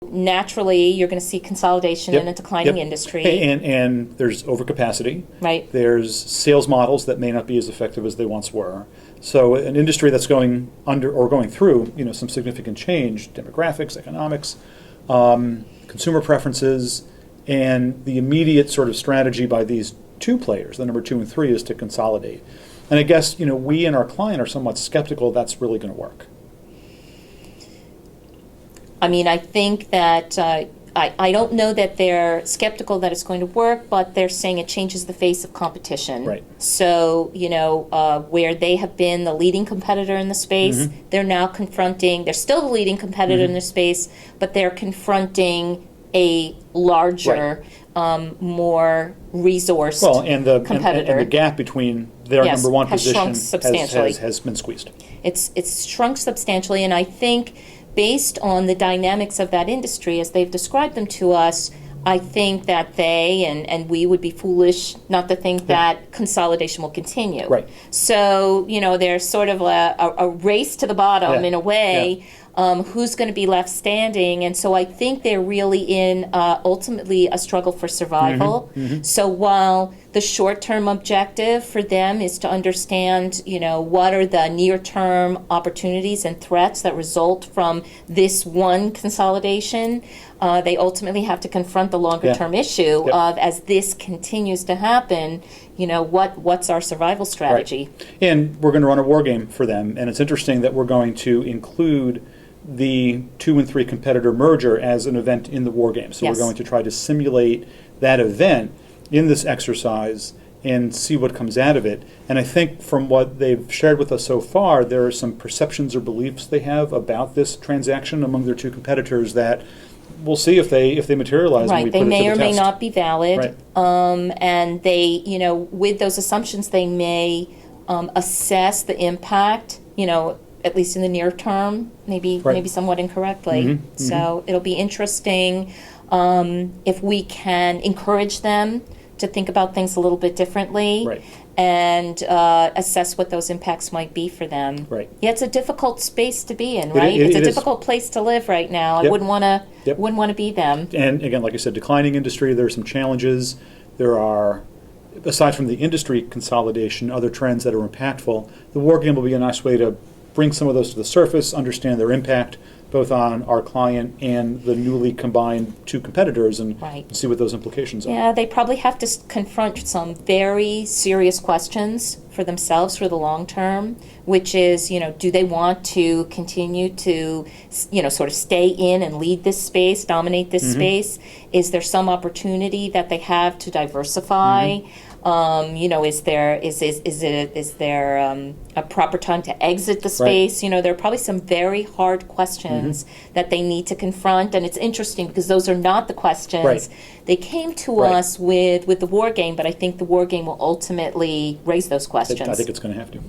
naturally, you're going to see consolidation in a declining industry. And there's overcapacity. Right. There's sales models that may not be as effective as they once were. So an industry that's going under or going through, some significant change, demographics, economics, consumer preferences, and the immediate sort of strategy by these two players, the number 2 and 3, is to consolidate. And I guess, we and our client are somewhat skeptical that's really going to work. I mean, I think that I don't know that they're skeptical that it's going to work, but they're saying it changes the face of competition. Right. So, where they have been the leading competitor in the space, they're now confronting, they're still the leading competitor in the space, but they're confronting a larger, more resourced competitor. And the gap between their number one has position shrunk substantially. has been squeezed. It's shrunk substantially, and I think based on the dynamics of that industry as they've described them to us, I think that they and we would be foolish not to think that consolidation will continue. Right. So, there's sort of a race to the bottom in a way. Who's going to be left standing? And so I think they're really in ultimately a struggle for survival. So while the short-term objective for them is to understand, what are the near-term opportunities and threats that result from this one consolidation, they ultimately have to confront the longer-term issue of, as this continues to happen, what's our survival strategy? Right. And we're going to run a war game for them. And it's interesting that we're going to include the 2 and 3 competitor merger as an event in the war game. So we're going to try to simulate that event in this exercise and see what comes out of it. And I think from what they've shared with us so far, there are some perceptions or beliefs they have about this transaction among their two competitors that we'll see if they materialize. Right, when we they put it may to the or may test. not be valid. Right. And they, with those assumptions, they may assess the impact, at least in the near term, maybe somewhat incorrectly. So it'll be interesting if we can encourage them to think about things a little bit differently and assess what those impacts might be for them. Right. Yeah, it's a difficult space to be in, right? It's a difficult place to live right now. I wouldn't want to be them. And again, like I said, declining industry, there are some challenges. There are, aside from the industry consolidation, other trends that are impactful. The war game will be a nice way to bring some of those to the surface, understand their impact, both on our client and the newly combined two competitors, and see what those implications are. Yeah, they probably have to confront some very serious questions for themselves for the long term, which is, do they want to continue to, sort of stay in and lead this space, dominate this space? Is there some opportunity that they have to diversify? Is there a proper time to exit the space? There are probably some very hard questions that they need to confront, and it's interesting because those are not the questions they came to us with the war game, but I think the war game will ultimately raise those questions. I think it's going to have to.